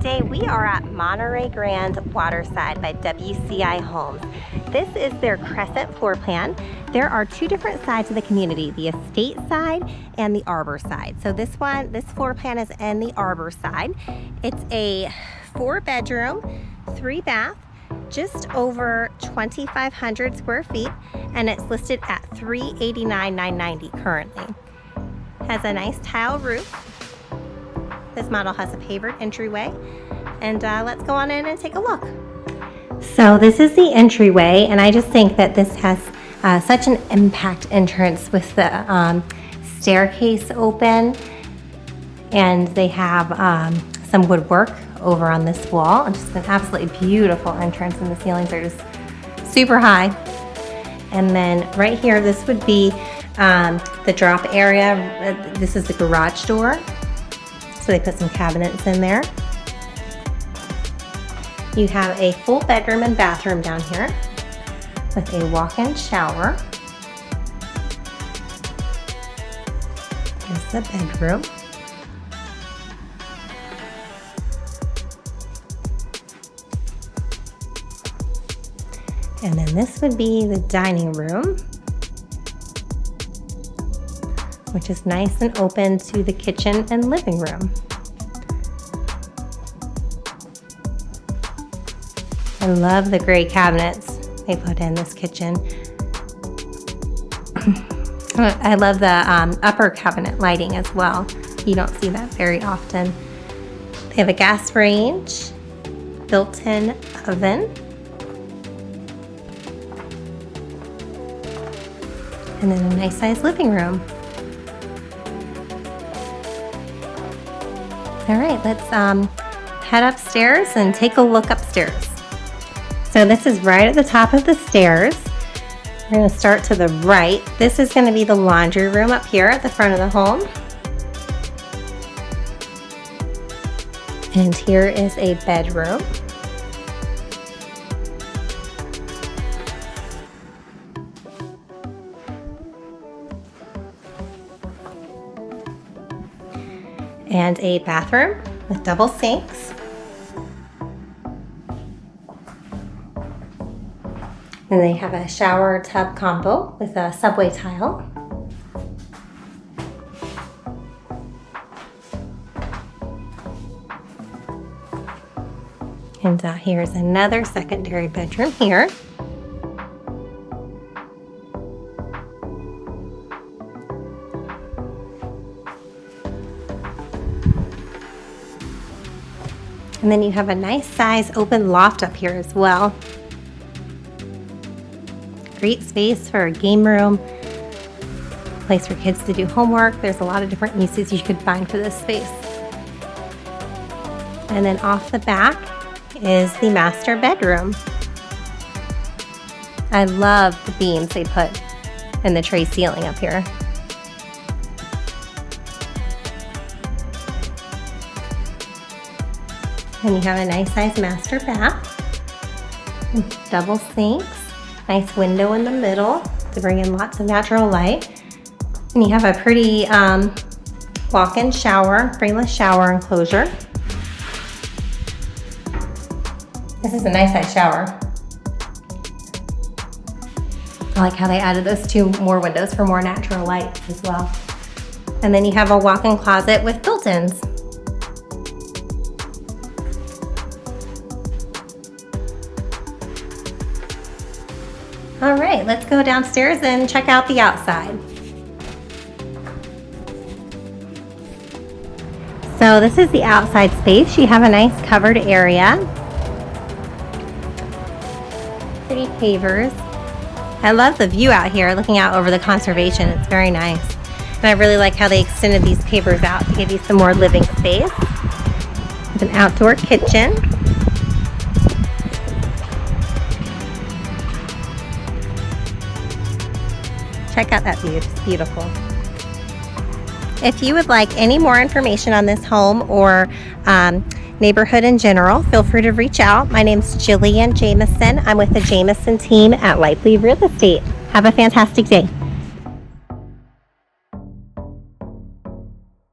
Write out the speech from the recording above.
Today we are at Monterey Grand Waterside by WCI Homes. This is their Crescent floor plan. There are two different sides of the community, the estate side and the Arbor side. So this floor plan is in the Arbor side. It's a 4-bedroom, 3-bath, just over 2,500 square feet, and it's listed at $389,990 currently. Has a nice tile roof. This model has a pavered entryway, and let's go on in and take a look. So this is the entryway, and I just think that this has such an impact entrance with the staircase open, and they have some woodwork over on this wall, and just an absolutely beautiful entrance, and the ceilings are just super high. And then right here, this would be the drop area. This is the garage door. So they put some cabinets in there. You have a full bedroom and bathroom down here with a walk-in shower. Here's the bedroom. And then this would be the dining room, which is nice and open to the kitchen and living room. I love the gray cabinets they put in this kitchen. I love the upper cabinet lighting as well. You don't see that very often. They have a gas range, built-in oven, and then a nice sized living room. All right, let's head upstairs and take a look upstairs. So this is right at the top of the stairs. We're going to start to the right. This is going to be the laundry room up here at the front of the home. And here is a bedroom. And a bathroom with double sinks. And they have a shower tub combo with a subway tile. And here's another secondary bedroom here. And then you have a nice size open loft up here as well. Great space for a game room, place for kids to do homework. There's a lot of different uses you could find for this space. And then off the back is the master bedroom. I love the beams they put in the tray ceiling up here. And you have a nice size master bath, double sinks, nice window in the middle to bring in lots of natural light. And you have a pretty walk-in shower, frameless shower enclosure. This is a nice size shower. I like how they added those 2 more windows for more natural light as well. And then you have a walk-in closet with built-ins. All right, let's go downstairs and check out the outside. So this is the outside space. You have a nice covered area. Pretty pavers. I love the view out here, looking out over the conservation. It's very nice. And I really like how they extended these pavers out to give you some more living space. With an outdoor kitchen. Check out that view, it's beautiful. If you would like any more information on this home or neighborhood in general, feel free to reach out. My name's Jillian Jamison. I'm with the Jamison team at Lively Real Estate. Have a fantastic day.